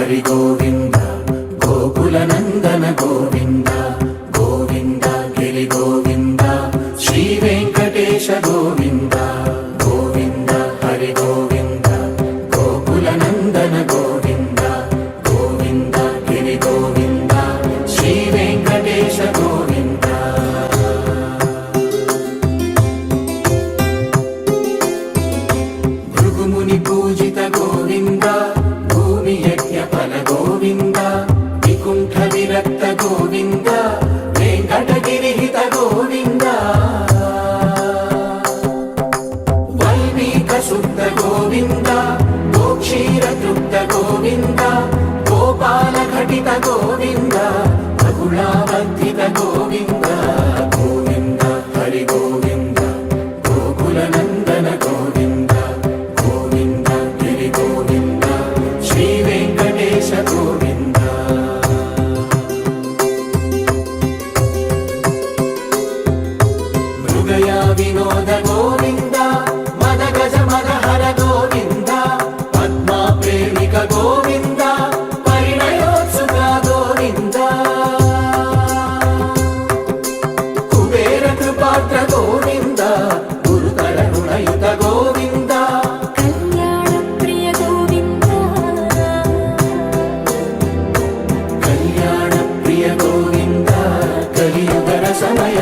హరి గోవింద గోకుల నందన గోవింద గోవింద గిరి గోవింద శ్రీ వెంకటేశ గోవింద గోవింద హరి గోవింద గోకుల నందన గోవింద గోవింద గిరి గోవింద శ్రీ వెంకటేశ గోవింద భృగుముని పూజిత గోవింద భూమి యజ్ఞ ఫల గోవింద వికుంఠ విరక్త గోవింద వెంకటగిరిహిత గోవింద వైమిక శుద్ధ గోవింద గోక్షీర తృప్త గోవింద గోపాల ఘటిత గోవింద బహుళావర్ధిత గోవింద గోవింద హరి గోవింద గోకుల నందన గోవింద గోవింద గిరి గోవింద శ్రీ వెంకటేశ గోవింద మృగయ వినోద గోవింద మద గజ మద హర గోవింద పద్మా ప్రేమిక గోవింద పరిణయోత్సుక గోవింద కుబేర కృపాత్ర గోవింద గురుతర రుణయుత గోవింద కళ్యాణ ప్రియ గోవింద కళ్యాణ ప్రియ గోవింద కలియుగ సమయ